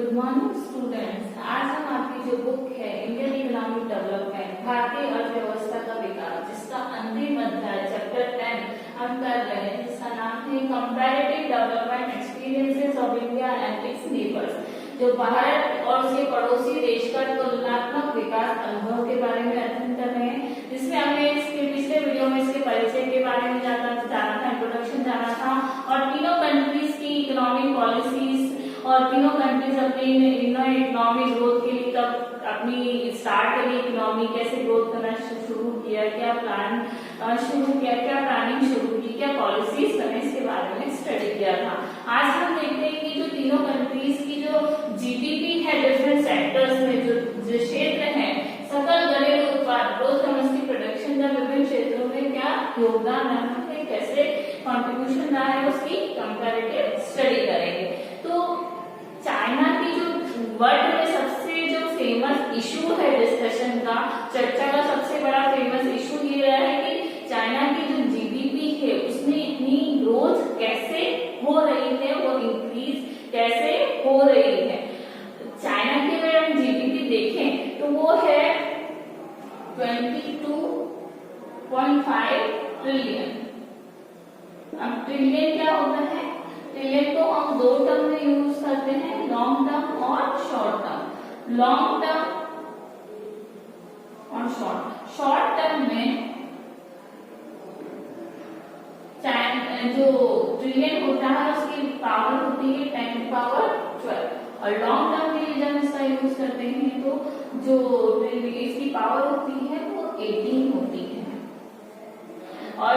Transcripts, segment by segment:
Good morning students. आज हम आपकी जो बुक है इंडियन इकोनॉमिक डेवलपमेंट भारतीय अर्थव्यवस्था का विकास, जिसका अंतिम अध्याय चैप्टर 10 हम कर रहे हैं, जिसका नाम है comparative development experiences of India and it's neighbours, जो भारत और उसके पड़ोसी देश का तुलनात्मक विकास अनुभव के बारे में अध्ययन कर रहे हैं। जिसमें हमने इसके पिछले वीडियो में इसके परिचय के बारे में जाना था, इंट्रोडक्शन जाना था, और तीनों कंट्रीज की इकोनॉमिक पॉलिसीज और तीनों कंट्रीज अपनी इकोनॉमिक ग्रोथ के लिए कब अपनी स्टार्ट करी, इकोनॉमी कैसे ग्रोथ करना शुरू किया, क्या प्लान शुरू किया, क्या प्लानिंग शुरू की, क्या पॉलिसीज बने, इसके बारे में स्टडी किया था। आज हम देखते हैं कि जो तीनों कंट्रीज की जो जीडीपी है डिफरेंट सेक्टर्स में, जो क्षेत्र है, सकल घरेलू उत्पाद ग्रोथ डोमेस्टिक प्रोडक्शन का विभिन्न क्षेत्रों में क्या योगदान रहा है, कैसे कॉन्ट्रीब्यूशन रहा है, उसकी कंपैरेटिव स्टडी करेंगे। तो चाइना की जो वर्ल्ड में सबसे जो फेमस इशू है डिस्कशन का, चर्चा का सबसे बड़ा फेमस इशू ये रहा है कि चाइना की जो जीडीपी है उसमें इतनी ग्रोथ कैसे हो रही है, वो इंक्रीज कैसे हो रही है। चाइना की अगर हम जीडीपी देखें तो वो है 22.5 ट्रिलियन। अब ट्रिलियन क्या होता है? ट्रिलियन को हम दो टर्म में यूज करते हैं, लॉन्ग टर्म और शॉर्ट टर्म। लॉन्ग टर्म और शॉर्ट टर्म में जो ट्रिलियन होता है उसकी पावर होती है 10 पावर 12, और लॉन्ग टर्म के लिए जब इसका यूज करते हैं तो जो इसकी पावर होती है वो 18 होती है। और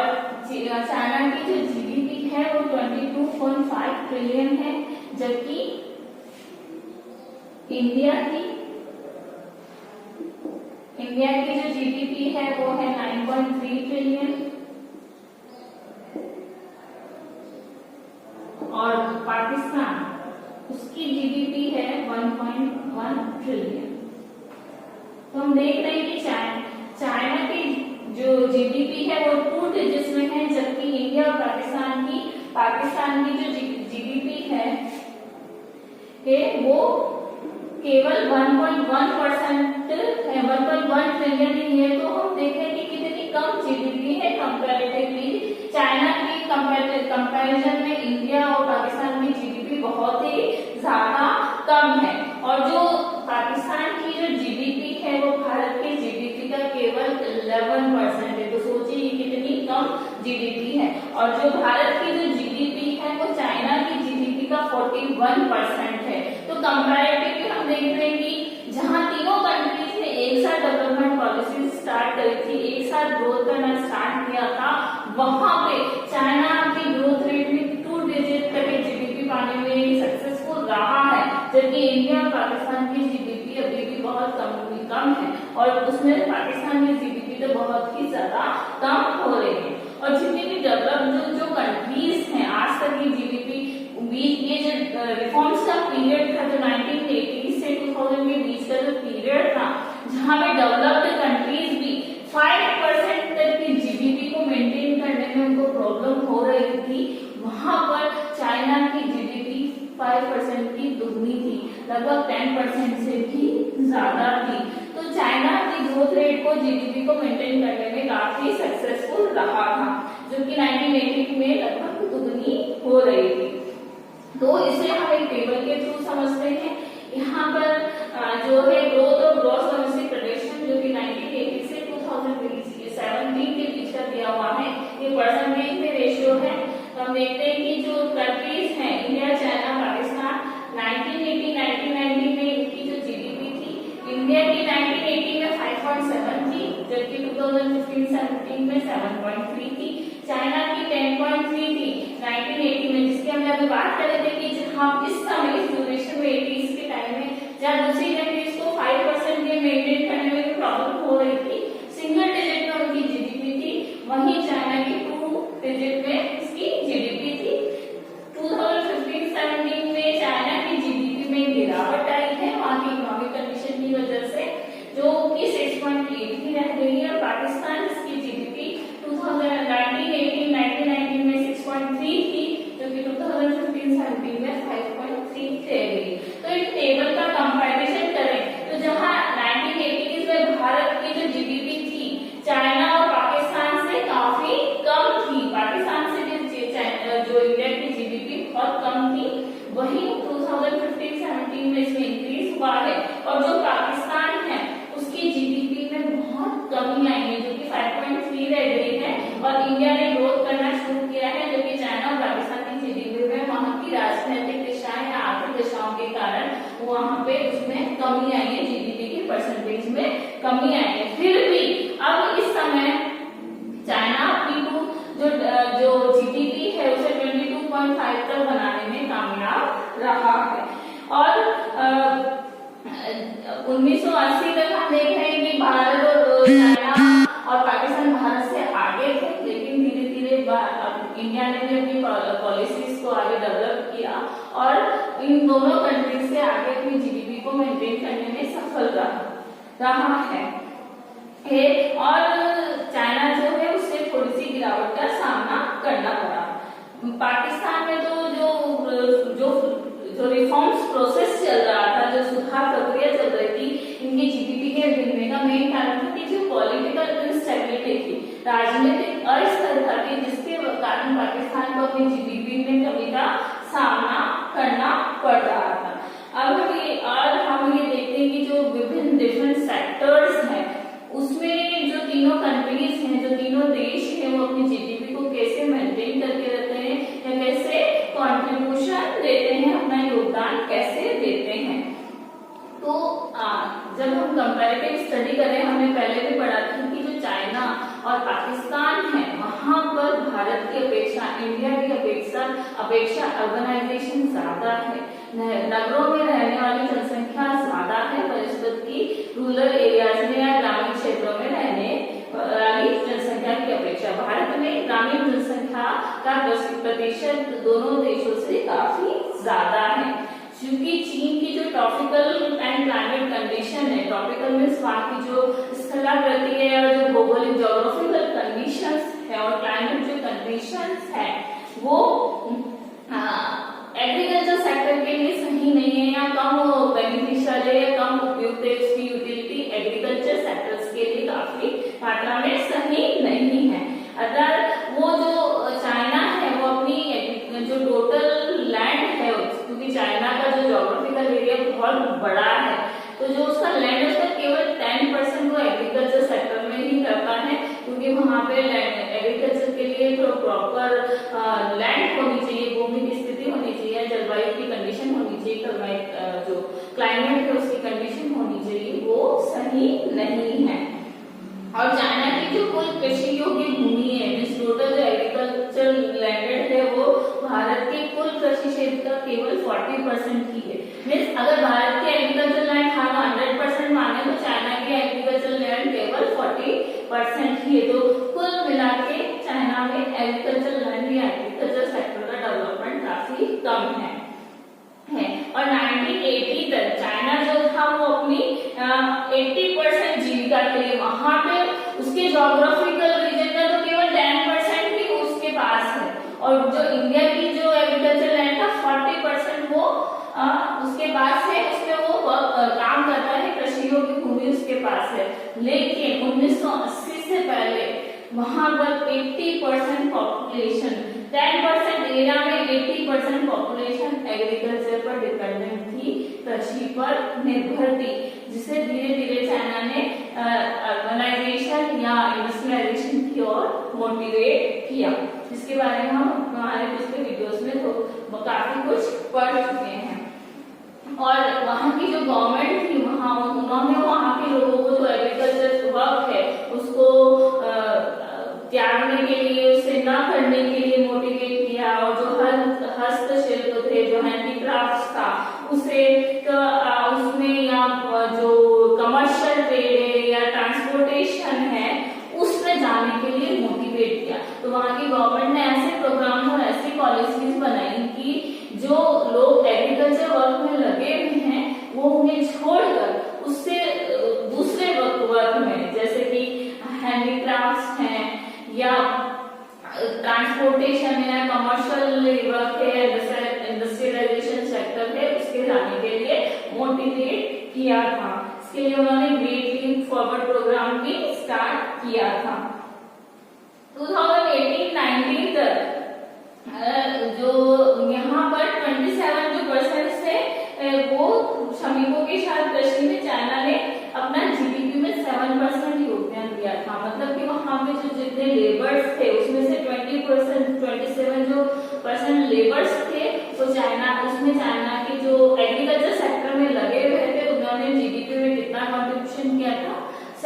चाइना की जो जीडीपी है वो 22.5 ट्रिलियन है, जबकि इंडिया की जो जीडीपी है वो है 9.3 ट्रिलियन, और पाकिस्तान उसकी जीडीपी है 1.1 ट्रिलियन। तो हम देख रहे हैं कि चाइना की जो जीडीपी है वो 2 डिजिट्स में है, जबकि इंडिया और पाकिस्तान की जो जीडीपी है वो केवल 1.1% है, 1.1 ट्रिलियन ही है। तो हम देखें कि कितनी कम जीडीपी है कंपैरेटिवली। चाइना की कंपैरिजन में इंडिया और पाकिस्तान की जीडीपी बहुत ही ज्यादा कम है, और जो पाकिस्तान की जो जीडीपी है वो भारत के जीडीपी का केवल 11% है। तो सोचिए कितनी कम जीडीपी है, और जो भारत की जो जीडीपी है वो चाइना की जीडीपी का 41% है। तो कंपैरेटिवली हम देख रहे हैं कि जहां तीनों कंट्रीज ने एक साथ डेवलपमेंट पॉलिसी स्टार्ट करी थी, एक साथ ग्रोथ करना स्टार्ट किया था, वहां पे चाइना की ग्रोथ रेट में 2 डिजिट तक जीडीपी पाने में सक्सेसफुल रहा है, जबकि इंडिया और पाकिस्तान की जीडीपी अभी भी बहुत कम है, और उसमें पाकिस्तान की जीडीपी तो बहुत ही ज्यादा कम हो रही है। और जितनी भी डेवलप जो कंट्रीज हैं आज तक की जीडीपी, ये जो रिफॉर्म्स का पीरियड था, जो 1980 से 2000 के बीच का जो पीरियड था, जहां पे डेवलप्ड कंट्रीज भी 5% तक की जीडीपी को मेंटेन करने में उनको प्रॉब्लम हो रही थी, वहां पर चाइना की जीडीपी 5% की दुगनी थी, लगभग 10% से भी ज्यादा थी। तो चाइना की ग्रोथ रेट को, जीडीपी को मेंटेन करने में काफी सक्सेसफुल रहा था, जो कि 1980 में लगभग दुगनी हो रही थी। तो इसे हम एक टेबल के थ्रू समझते हैं। यहाँ पर जो है ग्रोथ और ग्रॉस डोमेस्टिक प्रोडक्शन, जो कि 1980 से 2017 के बीच का दिया हुआ है, ये परसेंटेज में रेशियो है। तो हम देखते हैं कि जो कंट्रीज हैं इंडिया, चाइना, पाकिस्तान, 1990 में इनकी जो जीडीपी थी, इंडिया की 1980 में 5.7 थी, जबकि 2015-17 में 7.3 थी। चाइना की 10.3 थी 1980 में, जिसकी हमने अभी बात कर रहे थे कि हम इस समय इस ड्यूरेशन में 80s के टाइम में जब दूसरी कंट्रीज को 5% के मेंटेन करने में प्रॉब्लम हो रही थी, सिंगल डिजिट में उनकी जीडीपी थी, वहीं चाइना की 2 डिजिट में इसकी जीडीपी थी। 2015-17 में चाइना की जीडीपी में गिरावट आई है, वहां की इकोनॉमिक कंडीशन की वजह से, जो कि 6.8 ही रह गई है। और पाकिस्तान इसकी जीडीपी 1990 में 6.3 थी, जो कि 2015-17 में 5.3 रह गई। तो एक टेबल वहां पे उसमें कमी आई है, जीडीपी के परसेंटेज में कमी आई है। फिर भी अब इस समय चाइना अपनी जो जीडीपी है उसे 22.5 तक बनाने में कामयाब रहा है। और 1980 तक हम देख रहे हैं कि भारत और चाइना और पाकिस्तान भारत से आगे थे, लेकिन धीरे धीरे इंडिया ने भी अपनी पॉलिसीज को आगे डेवलप किया और इन दोनों कंट्रीज से आगे अपनी जीडीपी को मेंटेन करने में सफल रहा है। और चाइना जो है उससे थोड़ी सी गिरावट का सामना करना पड़ा। पाकिस्तान में तो जो रिफॉर्म्स प्रोसेस चल रहा था, जो सुधार प्रक्रिया चल रही थी, इनकी जीडीपी के गिरने का मेन कारण था कि जो पॉलिटिकल इंस्टेबिलिटी थी, राजनीतिक अस्थिरता थी, जिसके कारण पाकिस्तान को अपनी जीडीपी में कमी का सामना करना पड़ रहा था। अब हम ये देखते हैं कि जो विभिन्न डिफरेंट सेक्टर्स हैं उसमें जो तीनों कंट्रीज हैं, जो तीनों देश हैं, वो अपनी जीडीपी को कैसे मेंटेन करके रखते हैं या कैसे कंट्रीब्यूशन देते हैं, अपना योगदान कैसे देते हैं। तो जब हम कंपैरेटिव स्टडी करें, हमने पहले भी पढ़ा था कि जो चाइना और पाकिस्तान है वहां पर भारत की अपेक्षा, इंडिया की अपेक्षा अर्बनाइजेशन ज्यादा है, नगरों में रहने वाली जनसंख्या ज्यादा है परिस्थिति की रूरल एरियाज में या ग्रामीण क्षेत्रों में रहने वाली जनसंख्या की अपेक्षा। भारत में ग्रामीण जनसंख्या का प्रतिशत दोनों देशों से काफी ज्यादा है, क्योंकि चीन की जो ट्रॉपिकल एंड क्लाइमेट कंडीशन है, ट्रॉपिकल मीन्स वहाँ की जो स्थलाकृति है और जो भौगोलिक ज्योग्राफिकल कंडीशंस है और क्लाइमेट जो कंडीशंस है वो एग्रीकल्चर सेक्टर के लिए सही नहीं है या कम बेनिफिशियल है या कम उपयुक्त है। उसकी यूटिलिटी एग्रीकल्चर सेक्टर्स के लिए काफी मात्रा में सही नहीं है। अगर वो जो चाइना है वो अपनी जो टोटल लैंड है, क्योंकि चाइना का जो ज्योग्राफिकल एरिया बहुत बड़ा है, तो जो उसका लैंड है उसका केवल 10% वो एग्रीकल्चर सेक्टर में ही करता है, क्योंकि वहाँ पे एग्रीकल्चर के लिए तो प्रॉपर लैंड होनी चाहिए, भूमि की स्थिति होनी चाहिए, जलवायु की कंडीशन होनी चाहिए, जो क्लाइमेट है उसकी कंडीशन होनी चाहिए, वो सही नहीं है। और चाइना की जो कुल कृषि योग्य भूमि है, टोटल जो एग्रीकल्चर लैंडेड है, वो भारत के कुल कृषि क्षेत्र का केवल 40% ही है। मीन्स अगर भारत के एग्रीकल्चर लैंड हम 100% माने तो चाइना की एग्रीकल्चर लैंड केवल 40% ही है। तो कुल मिला के चाइना में एग्रीकल्चर लैंड या एग्रीकल्चर सेक्टर का डेवलपमेंट काफी कम है। और 1980 तक चाइना जो था वो अपनी 80% जीविका के लिए वहां पे उसके ज्योग्राफिकल रीजन का तो केवल 10% ही उसके पास है, और जो इंडिया की जो एग्रीकल्चर लैंड का 40% वो उसके पास है, उसमें वो काम करता है, कृषि योग्य भूमि उसके पास है। लेकिन 1980 से पहले वहां पर 80% पॉपुलेशन, 10% एरिया में 80% पॉपुलेशन एग्रीकल्चर पर डिपेंडेंट थी, कृषि पर निर्भर थी, जिसे धीरे धीरे चाइना ने अर्बनाइजेशन या इंडस्ट्रियलाइजेशन की ओर मोटिवेट किया। इसके बारे में हम हमारे पिछले वीडियोस में तो काफी कुछ पढ़ चुके हैं। और वहाँ की जो गवर्नमेंट थी उन्होंने वहाँ के लोगों को जो एग्रीकल्चर वर्क है उसको त्यागने के लिए, उसे न करने के लिए मोटिवेट किया, और जो हस्तशिल्प थे, जो हैंडीक्राफ्ट था, उसे उसमें या जो कमर्शियल ट्रेड है या ट्रांसपोर्टेशन है उसमें जाने के लिए मोटिवेट किया। तो वहाँ की गवर्नमेंट ने ऐसे प्रोग्राम और ऐसी पॉलिसीज बनाई कि जो लोग एग्रीकल्चर वर्क में लगे हुए हैं वो उन्हें छोड़कर उससे दूसरे वर्क में, जैसे कि हैंडीक्राफ्ट्स हैं या ट्रांसपोर्टेशन है, कमर्शियल वर्क है, इंडस्ट्रियलाइजेशन सेक्टर है, उसके जाने के लिए मोटिवेट किया था। इसके लिए उन्होंने ग्रेट लीप फॉरवर्ड प्रोग्राम भी स्टार्ट किया था। 2018-19 तक जो यहाँ पर 27% से वो श्रमिकों के साथ कृषि में चाइना ने अपना जीडीपी में 7% योगदान दिया था। मतलब कि वहाँ पे जो जितने लेबर्स थे उसमें से 27% लेबर्स थे, तो चाइना के जो एग्रीकल्चर सेक्टर में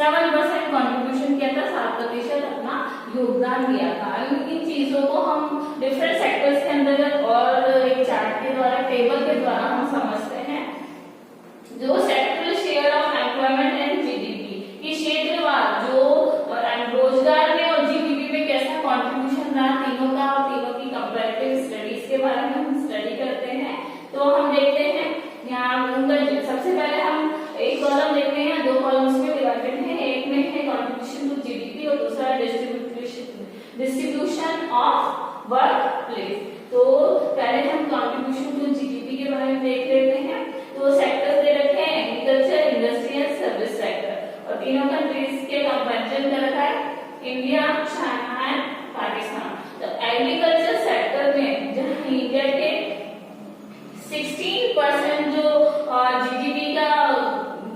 7% कंट्रीब्यूशन किया था, 7% अपना योगदान दिया था। इन चीजों को हम डिफरेंट सेक्टर्स के अंदर और एक चार्ट के द्वारा, टेबल के द्वारा हम समझते हैं। जो sectoral share of employment and GDP की क्षेत्रवार जो रोजगार में और जीडीपी में कैसा कंट्रीब्यूशन रहा तीनों का, और तीनों की कंपैरेटिव स्टडीज के बारे में हम स्टडी करते हैं। तो हम देखते हैं यहाँ उनका सबसे पहले हम एक कॉलम देखते हैं, दो कॉलम्स में डिवाइडेड है। एक में है कंट्रीब्यूशन टू जीडीपी और दूसरा डिस्ट्रीब्यूशन ऑफ वर्क प्लेस। तो पहले हम कंट्रीब्यूशन टू जीडीपी के बारे में देख लेते हैं। तो सेक्टर्स दे रखे हैं agriculture, industry and service sector, और तीनों कंट्रीज के कंपैरिजन कर रखा है इंडिया, चाइना एंड पाकिस्तान। तो एग्रीकल्चर सेक्टर में जहां इंडिया के 16% जो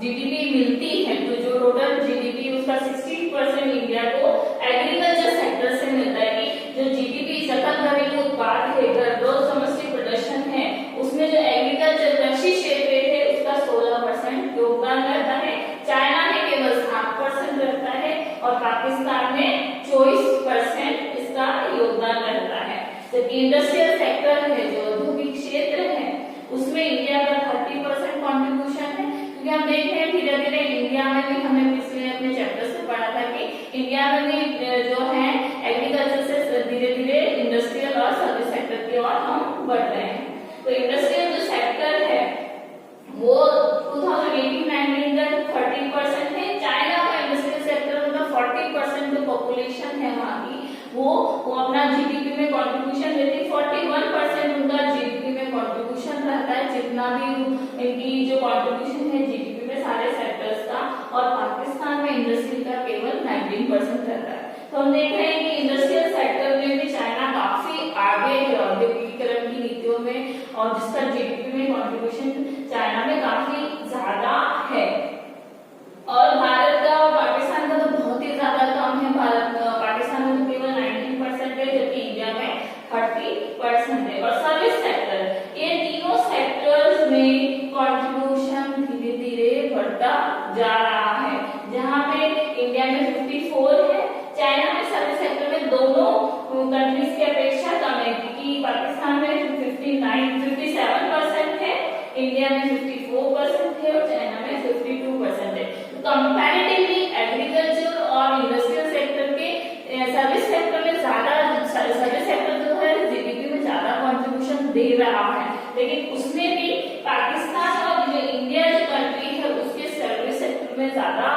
जीडीपी मिलती है, तो जो टोटल जीडीपी उसका 16% इंडिया को एग्रीकल्चर सेक्टर से मिलता है। कि जो जीडीपी सकल घरेलू उत्पाद है, ग्रॉस डोमेस्टिक प्रोडक्शन है, उसमें जो एग्रीकल्चर कृषि क्षेत्र है उसका 16% योगदान रहता है। चाइना में केवल 7% रहता है और पाकिस्तान में 24% इसका योगदान रहता है। जबकि इंडस्ट्रियल सेक्टर है, जो औद्योगिक क्षेत्र है, उसमें इंडिया का 30% कंट्रीब्यूशन है। क्योंकि हम देख रहे हैं धीरे धीरे इंडिया में भी, हमने पिछले अपने चैप्टर से पढ़ा था कि इंडिया में भी जो है एग्रीकल्चर से धीरे धीरे इंडस्ट्रियल और सर्विस सेक्टर की ओर हम बढ़ रहे हैं। तो इंडस्ट्रियल जो सेक्टर है वो 2018-19 का 30% है। चाइना का इंडस्ट्रियल सेक्टर मतलब 40% जो पॉपुलेशन है वहाँ की, वो अपना जीडीपी में कंट्रीब्यूशन देती है। 41% उनका जीडीपी में कंट्रीब्यूशन रहता है, जितना भी इनकी जो कंट्रीब्यूशन है जीडीपी में सारे सेक्टर्स का, और पाकिस्तान में इंडस्ट्री का केवल 19% रहता है। तो हम देख रहे हैं कि इंडस्ट्रियल सेक्टर में भी चाइना काफी आगे है औद्योगिकीकरण की नीतियों में, और जिसका जीडीपी में कंट्रीब्यूशन चाइना में काफी ज्यादा है। और भारत का और पाकिस्तान का तो बहुत ही ज्यादा कम है। पाकिस्तान में तो केवल 19% है, जबकि इंडिया में 30% है। और सर्विस सेक्टर, ये तीनों सेक्टर्स में कंट्रीब्यूशन धीरे धीरे बढ़ता जा रहा है। जहां पे इंडिया में 54 है, चाइना में सर्विस सेक्टर में दोनों कंट्रीज की अपेक्षा कम है, क्योंकि पाकिस्तान में 57% है, इंडिया में 54% है और चाइना में 52% है। कंपैरेटिवली एग्रीकल्चर और इंडस्ट्रियल सेक्टर के सर्विस सेक्टर में ज्यादा, सर्विस सेक्टर जो है जीडीपी में ज्यादा कंट्रीब्यूशन दे रहा है, लेकिन उसमें भी पाकिस्तान और जो इंडिया जो कंट्री है उसके सर्विस सेक्टर में ज्यादा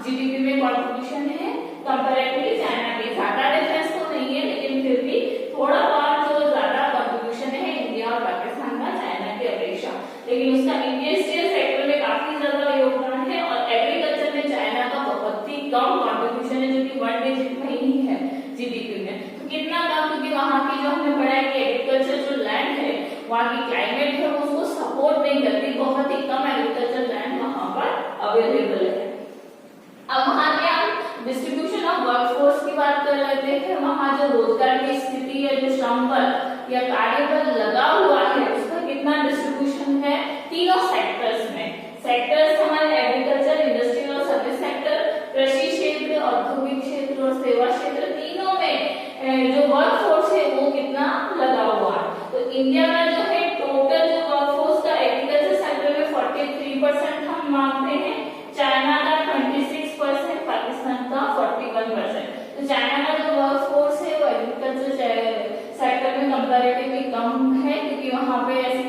जीडीपी में कंट्रीब्यूशन है कंपैरेटिवली चाइना के। ज्यादा डिफरेंस तो नहीं है, लेकिन फिर भी थोड़ा बहुत जो ज्यादा कंट्रीब्यूशन है इंडिया और पाकिस्तान का चाइना की अपेक्षा, लेकिन उसका इंडस्ट्रियल सेक्टर में काफी ज्यादा योगदान है। और एग्रीकल्चर में चाइना का बहुत ही कम कंट्रीब्यूशन है, जो कि 1 डिजिट में ही है जीडीपी में। तो कितना कम, क्योंकि वहाँ की जो हमने पढ़ा है कि एग्रीकल्चर जो लैंड है, वहाँ की क्लाइमेट है, उसको सपोर्ट नहीं करती, बहुत ही कम एग्रीकल्चर लैंड वहाँ पर अवेलेबल है। अब वहाँ के हम डिस्ट्रीब्यूशन ऑफ वर्कफोर्स की बात कर लेते हैं। वहाँ जो रोजगार की स्थिति है, जो श्रम बल या कार्य बल लगा हुआ है, उसका कितना डिस्ट्रीब्यूशन है तीनों सेक्टर्स में। सेक्टर्स हमारे एग्रीकल्चर, इंडस्ट्रियल और सर्विस सेक्टर, कृषि क्षेत्र, औद्योगिक क्षेत्र और सेवा क्षेत्र, तीनों में जो वर्कफोर्स है वो कितना लगा हुआ है। तो इंडिया का जो है टोटल जो वर्कफोर्स का एग्रीकल्चर सेक्टर में 43% हम मानते हैं, चाइना का 26%, पाकिस्तान का 41%। तो चाइना का जो वर्कफोर्स है वो एग्रीकल्चर सेक्टर में कंपैरेटिवली कम है, क्योंकि वहाँ पे ऐसी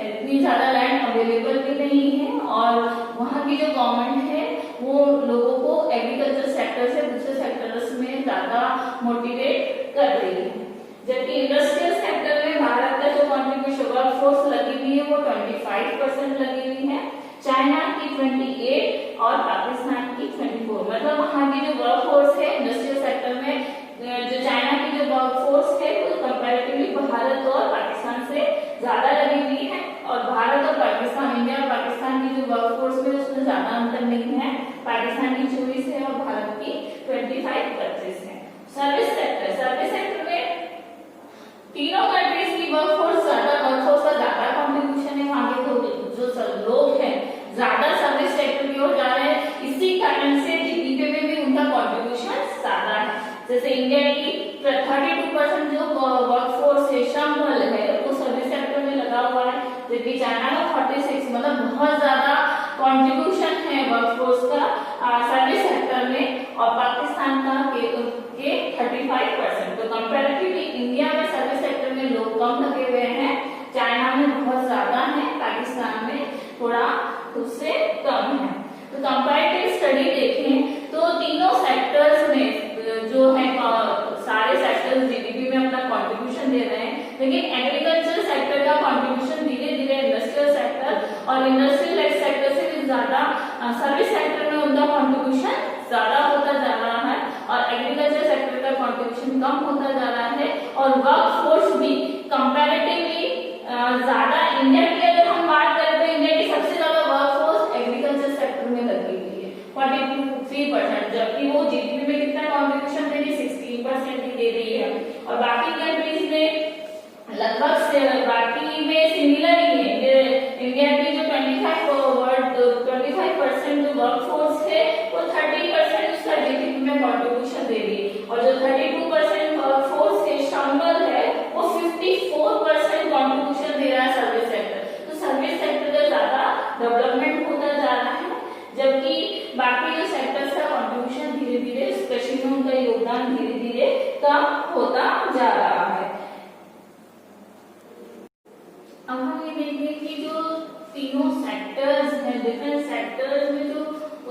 इतनी ज्यादा लैंड अवेलेबल भी नहीं है, और वहाँ की जो गवर्नमेंट है वो लोगों को एग्रीकल्चर सेक्टर से दूसरे सेक्टर्स में ज्यादा मोटिवेट कर रही है। जबकि इंडस्ट्रियल सेक्टर में भारत का जो कंट्रीब्यूशन वर्कफोर्स लगी हुई है वो 25% लगी हुई है, चाइना की 28 और पाकिस्तान की 24। मतलब वहाँ की जो वर्कफोर्स है इंडस्ट्रियल सेक्टर में, जो चाइना की जो वर्कफोर्स है वो कंपैरेटिवली भारत और पाकिस्तान से ज्यादा लगी हुई है, और भारत और पाकिस्तान, इंडिया और पाकिस्तान की जो वर्कफोर्स है उसमें ज्यादा अंतर नहीं है। पाकिस्तान की 24 है और भारत की 25 है। सर्विस सेक्टर, सर्विस सेक्टर में तीनों कंट्रीज की वर्कफोर्स का ज्यादा कंट्रीब्यूशन है। वहाँ के जो लोग हैं ज्यादा सर्विस सेक्टर की ओर जा रहे हैं, इसी कारण से जीडीपी में जबकि चाइना का 46, मतलब बहुत ज्यादा कंट्रीब्यूशन है वर्कफोर्स का सर्विस सेक्टर में, और पाकिस्तान का के 35%। तो कंपैरेटिवली इंडिया में सर्विस सेक्टर में लोग कम लगे हुए हैं, चाइना में बहुत ज्यादा है, पाकिस्तान में थोड़ा उससे कम है। तो कंपैरेटिव स्टडी देखें तो तीनों सेक्टर्स में जो है सारे सेक्टर्स जीडीपी में अपना कंट्रीब्यूशन दे रहे हैं, लेकिन एग्रीकल्चर सेक्टर का कंट्रीब्यूशन धीरे धीरे इंडस्ट्रियल सेक्टर और इंडस्ट्रियल सेक्टर से भी ज्यादा सर्विस सेक्टर में उनका कंट्रीब्यूशन ज्यादा होता जा रहा है, और एग्रीकल्चर सेक्टर का कंट्रीब्यूशन कम होता जा रहा है। और वर्क फोर्स भी कंपैरेटिवली ज्यादा, इंडिया की अगर हम बात करें तो इंडिया की सबसे ज्यादा वर्क फोर्स एग्रीकल्चर सेक्टर में लगी हुई है 43%, जबकि वो जीडीपी में कितना कंट्रीब्यूशन दे रही है, 16% ही दे रही है। और बाकी कंट्रीज में लगभग बाकी में सिमिलर ही है। इंडिया की जो 25% जो वर्क फोर्स है वो 30% उसका जीडीपी में कंट्रीब्यूशन दे रही है, और जो 32% वर्क फोर्स है शामिल है वो 54% कंट्रीब्यूशन दे रहा है सर्विस सेक्टर। तो सर्विस सेक्टर का ज्यादा डेवलपमेंट होता जा रहा है, जबकि बाकी जो सेक्टर्स का कंट्रीब्यूशन धीरे धीरे, स्पेशली उनका योगदान धीरे धीरे कम होता जा रहा है। अब हम ये देखेंगे कि जो तीनों सेक्टर्स हैं, डिफरेंट सेक्टर्स में जो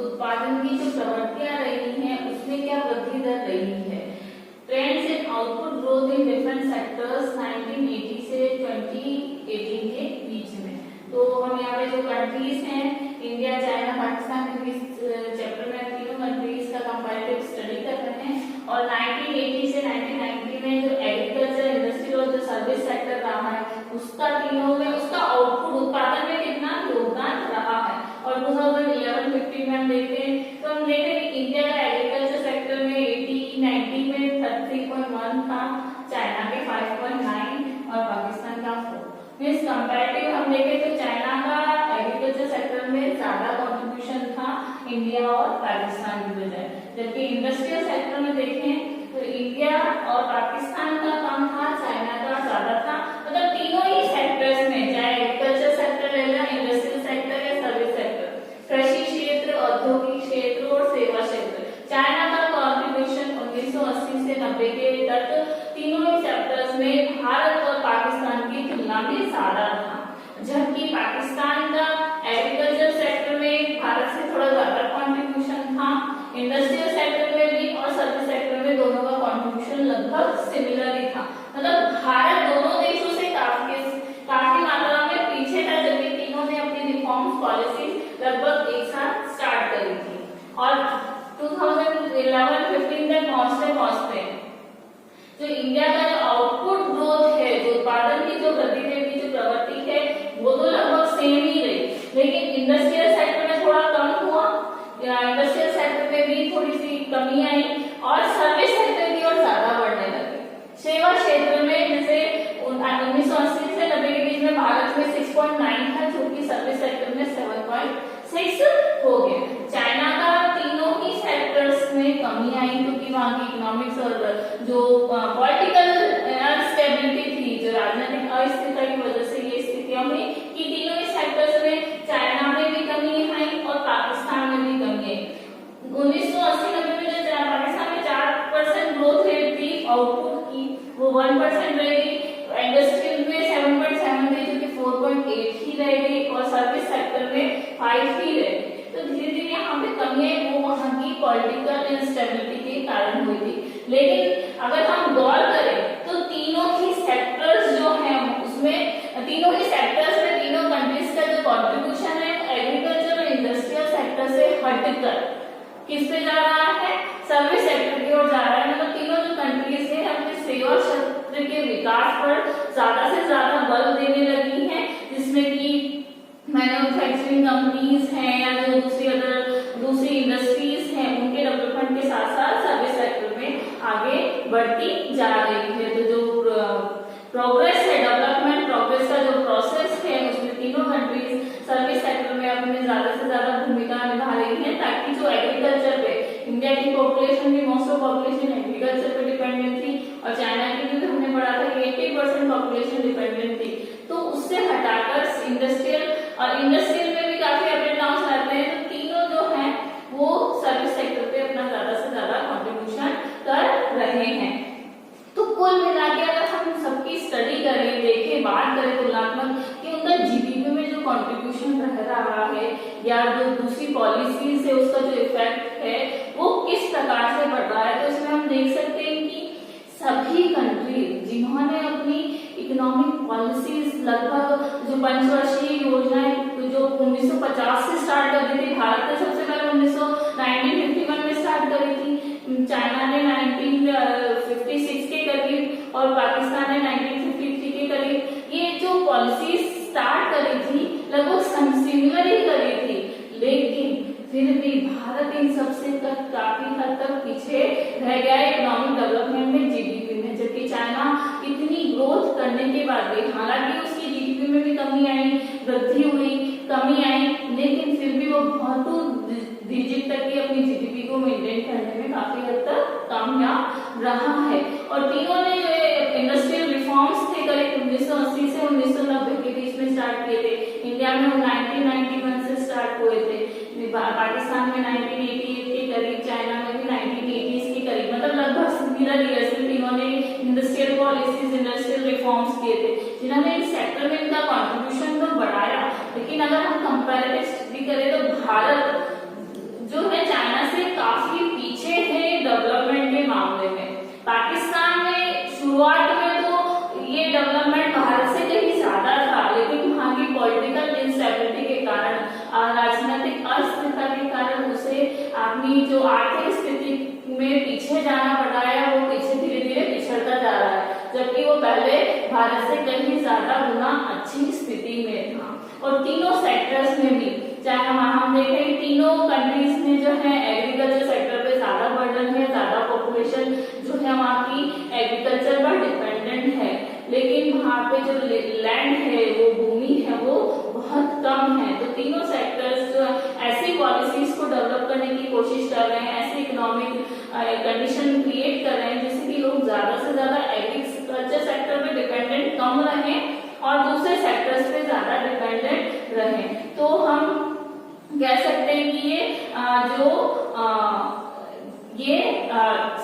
उत्पादन की जो प्रवृत्तियां रही हैं उसमें क्या वृद्धि दर रही है। Trends in output growth in different sectors 1980 से 2018 के बीच में। तो हम यहाँ पे जो कंट्रीज हैं, इंडिया, चाइना, पाकिस्तान, इस चैप्टर में तीनों कंट्रीज का कंपैरेटिव स्टडी कर रहे हैं। और 1980 से 1990 में जो एग्रीकल्चर, इंडस्ट्री और जो सर्विस सेक्टर रहा है उसका तीनों में उसका आउटपुट उत्पादन में कितना योगदान रहा है। और 2011-15 में हम देखते हैं तो हम देखते हैं कि इंडिया का एग्रीकल्चर सेक्टर में 80-90 में 33.1 था, चाइना के 5.9 और पाकिस्तान का 4। मींस कंपैरेटिव हम देखें तो चाइना का एग्रीकल्चर सेक्टर में ज्यादा कंट्रीब्यूशन था इंडिया और पाकिस्तान की बजाय, जबकि इंडस्ट्रियल सेक्टर में देखें तो इंडिया और पाकिस्तान का कम था, चाइना का ज्यादा था। मतलब तीनों ही सेक्टर्स में, चाहे एग्रीकल्चर सेक्टर ले लो, इंडस्ट्रियल सेक्टर या सर्विस सेक्टर, कृषि क्षेत्र, औद्योगिक क्षेत्र और सेवा क्षेत्र, चाइना का कंट्रीब्यूशन 1980 से 90 के तक तीनों ही सेक्टर्स में भारत और पाकिस्तान की तुलना में ज्यादा था, जबकि पाकिस्तान का एग्रीकल्चर सेक्टर में भारत से थोड़ा ज्यादा कंट्रीब्यूशन था, इंडस्ट्रियल सेक्टर में भी और सर्विस सेक्टर में दोनों का कंट्रीब्यूशन लगभग सिमिलर ही था। मतलब भारत दोनों देशों से काफी मात्रा में पीछे था, जबकि तीनों ने अपनी रिफॉर्म्स पॉलिसीज लगभग एक साथ स्टार्ट करी थी। और 2011-15 तक पहुंचते जो इंडिया का जो आउटपुट ग्रोथ है, जो उत्पादन की जो वृद्धि की जो प्रवृत्ति है वो तो लगभग सेम ही रही, लेकिन इंडस्ट्रियल सेक्टर में थोड़ा कम हुआ, इंडस्ट्रियल सेक्टर में भी थोड़ी सी कमी आई, और सर्विस सेक्टर की ओर ज्यादा बढ़ने लगी। सेवा क्षेत्र में जैसे 1980 से 90 के बीच में भारत में 6.9 था, जो कि सर्विस सेक्टर में 7.6 हो गया। चाइना का तीनों ही सेक्टर्स में कमी आई, क्योंकि वहां की इकोनॉमिक्स और जो पॉलिटिकल अनस्टेबिलिटी थी, जो राजनीतिक अस्थिरता की वजह से ये स्थितियां हुई कि तीनों ही सेक्टर्स में, चाइना में भी कमी आई और पाकिस्तान में भी कमी आई। 1980-90 में जो पाकिस्तान में 4% ग्रोथ रेट थी आउटपुट की, वो 1% रहेगी, इंडस्ट्रियल में 7.7 थी, जो कि 4.8 ही रहेगी, और सर्विस सेक्टर में 5 ही रहेगी। तो धीरे धीरे यहाँ पे कमी है, वो वहाँ की पॉलिटिकल इंस्टेबिलिटी के कारण हुई थी। लेकिन अगर हम गौर करें तो तीनों ही सेक्टर्स जो हैं उसमें, तीनों ही सेक्टर्स में तीनों कंट्रीज का जो कंट्रीब्यूशन है एग्रीकल्चर और इंडस्ट्रियल सेक्टर से हटकर किस पे जा रहा है, सर्विस सेक्टर की ओर जा रहा है। मतलब तीनों जो कंट्रीज हैं अपने सेवा क्षेत्र के विकास पर ज्यादा से ज्यादा बल देने लगी हैं, जिसमें कि मैन्युफैक्चरिंग कंपनीज हैं या जो दूसरी इंडस्ट्रीज हैं, उनके डेवलपमेंट के साथ साथ सर्विस सेक्टर में आगे बढ़ती जा रही है। तो जो प्रोग्रेस है, डेवलपमेंट प्रोग्रेस का जो प्रोसेस है, उसमें तीनों कंट्रीज सर्विस सेक्टर में अपने ज्यादा से ज्यादा भूमिका निभा रही है, ताकि जो एग्रीकल्चर पे, इंडिया की पॉपुलेशन की मोस्ट ऑफ पॉपुलेशन एग्रीकल्चर पे डिपेंडेंट थी, और चाइना की भी हमने पढ़ा था कि 80% पॉपुलेशन डिपेंडेंट थी, तो उससे हटाकर इंडस्ट्रियल, और इंडस्ट्रियल में भी काफी अप एंड डाउन रहते हैं। तो तीनों जो हैं वो सर्विस सेक्टर पे अपना ज्यादा से ज्यादा कंट्रीब्यूशन कर रहे हैं। तो कुल मिला के अगर हम सबकी स्टडी करें, देखें, बात करें तुलनात्मक कि उनका जीडीपी में जो कंट्रीब्यूशन रह रहा है या जो दूसरी पॉलिसीज है उसका जो इफेक्ट है वो किस प्रकार से बढ़ रहा है, तो इसमें हम देख सकते हैं कि सभी कंट्री जिन्होंने अपनी इकोनॉमिक पॉलिसीज लगभग जो पंचवर्षीय योजनाएं जो 1950 से स्टार्ट कर दी थी, भारत ने सबसे पहले 1951 में स्टार्ट करी थी, चाइना ने 1956 के करीब और पाकिस्तान ने 1953 के करीब, ये जो पॉलिसीज स्टार्ट करी थी लगभग सिमिलर ही करी थी, लेकिन फिर भी भारत इन सबसे काफी हद तक पीछे रह गया है इकोनॉमिक डेवलपमेंट में, जीडीपी में, जबकि चाइना इतनी ग्रोथ करने के बाद भी, हालांकि उसकी जीडीपी में भी कमी आई, वृद्धि हुई, कमी आई, लेकिन फिर भी वो बहुत डिजिट तक की अपनी जीडीपी को मेंटेन करने में काफी हद तक कामयाब रहा है। और तीनों ने जो इंडस्ट्रियल रिफॉर्म्स थे करीब 1980 से 1990 के बीच में स्टार्ट किए थे। इंडिया में 1991 से स्टार्ट हुए थे, पाकिस्तान में 1988 के करीब, चाइना में भी 1980s के करीब, मतलब लगभग सिमिलर ईयर्स में इन्होंने इंडस्ट्रियल पॉलिसीज, इंडस्ट्रियल रिफॉर्म्स किए थे, जिन्होंने इस सेक्टर में इनका कंट्रीब्यूशन तो बढ़ाया। लेकिन अगर हम कंपैरेटिव स्टडी करें तो भारत जो है चाइना से काफी पीछे है डेवलपमेंट के मामले में। पाकिस्तान में शुरुआत में तो ये डेवलपमेंट भारत से कहीं ज्यादा था, लेकिन वहां की पॉलिटिकल इंस्टेबिलिटी के कारण, राजनीतिक अस्थिरता के कारण उसे अपनी जो आर्थिक स्थिति में पीछे जाना पड़ रहा है, वो पीछे धीरे धीरे पिछड़ता जा रहा है, जबकि वो पहले भारत से कहीं ज्यादा गुना अच्छी स्थिति में था। और तीनों सेक्टर्स में भी, चाहे हम देखें कि तीनों कंट्रीज में जो है एग्रीकल्चर सेक्टर पे ज्यादा बर्डन है, ज्यादा पॉपुलेशन जो है वहाँ की एग्रीकल्चर पर डिपेंडेंट है, लेकिन वहाँ पे जो लैंड है, वो भूमि है, वो बहुत कम है। तो तीनों सेक्टर्स जो ऐसी पॉलिसीज को डेवलप करने की कोशिश कर रहे हैं, ऐसी इकोनॉमिक कंडीशन क्रिएट कर रहे हैं जिससे कि लोग ज्यादा से ज्यादा एग्रीकल्चर सेक्टर पे डिपेंडेंट कम रहें और दूसरे सेक्टर्स पे ज्यादा डिपेंडेंट रहें। तो हम कह सकते हैं कि ये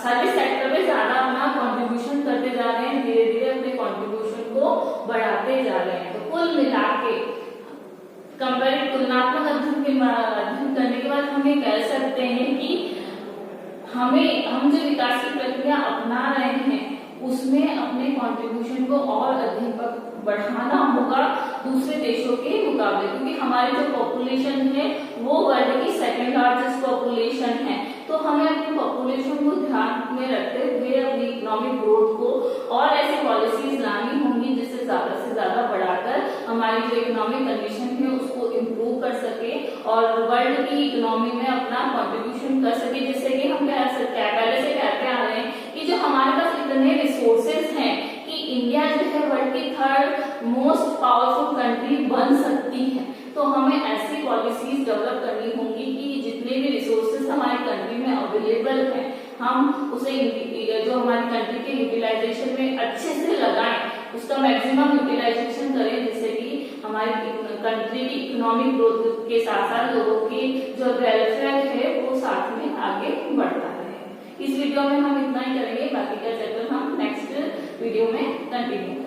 सर्विस सेक्टर में ज्यादा अपना कंट्रीब्यूशन करते जा रहे हैं, धीरे धीरे अपने कंट्रीब्यूशन को बढ़ाते जा रहे हैं। तो कुल मिला के तुलनात्मक अध्ययन करने के बाद हम ये कह सकते हैं कि हम जो विकास की प्रक्रिया अपना रहे हैं उसमें अपने कंट्रीब्यूशन को और अधिक बढ़ाना होगा दूसरे देशों के मुकाबले, क्योंकि हमारी जो पॉपुलेशन है वो वर्ल्ड की सेकंड लार्जेस्ट पॉपुलेशन है। तो हमें अपनी पॉपुलेशन को ध्यान में रखते हुए अपनी इकोनॉमिक ग्रोथ को और ऐसी पॉलिसीज लानी होंगी जिससे ज्यादा से ज्यादा बढ़ाकर हमारी जो इकोनॉमिक कंडीशन है उसको इम्प्रूव कर सके और वर्ल्ड की इकोनॉमी में अपना कॉन्ट्रीब्यूशन कर सके, जिससे कि हम पहले से कहते आ रहे हैं कि जो हमारे पास इतने रिसोर्सेज हैं कि इंडिया जो है वर्ल्ड की थर्ड मोस्ट पावरफुल कंट्री बन सकती है। तो हमें ऐसी पॉलिसीज डेवलप करनी होंगी कि जितने भी रिसोर्सेज हमारी कंट्री में अवेलेबल हैं हम उसे जो हमारी कंट्री के यूटिलाइजेशन में अच्छे से लगाएं, उसका मैक्सिमम यूटिलाइजेशन करें, जिससे कि हमारी कंट्री की इकोनॉमिक ग्रोथ के साथ साथ लोगों की जो वेलफेयर है वो साथ में आगे बढ़ता रहे। इस वीडियो में हम इतना ही करेंगे, बाकी का चैप्टर हम नेक्स्ट वीडियो में कंटिन्यू